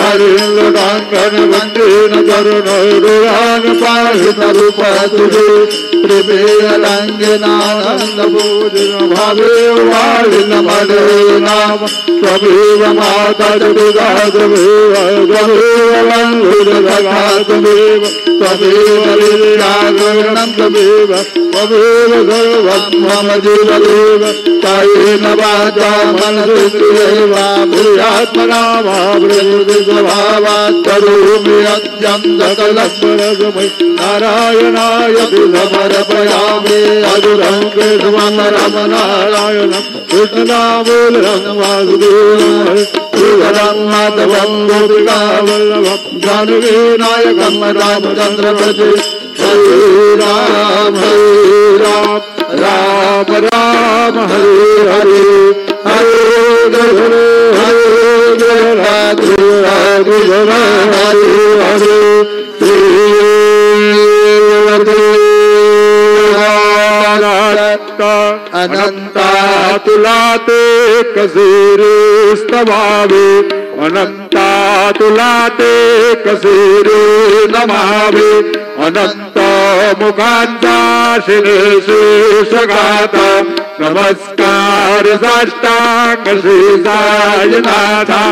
हरिन्द्राङ्गन वन्देन करुणोरुरान् पाहितरूपतुले त्रिपेयरङ्गिनानन्दपूजिन भावे वालिन मने नाम त्वमेव माता च पिता त्वमेव वन्धुरघातमेव त्वमेव विद्यागणं त्वमेव सर्वं मम जीवदेव कायेन वाचा मनसेन्द्रियैर्वा बुद्ध्यात्मना वा प्रकृतिस्वभावात् करोमि यज्ञं सकलं नारायणाय समर्पयामि अधुरं केशवं नारायणं कृष्णदामोदरं वासुदेवं श्रीधरं माधवं गोपिकावल्लभं जानकीनायकं रामचन्द्रपते हरे राम राम राम हरे हरे हरे राधे राधे हरे हरे अनंतातुलाते कसेरेस्तवावे अनंतातुलाते कसेरे नमावे अनंत मुखांचा शिरेशेषगाता नमस्कार साष्टांग श्री साईनाथा।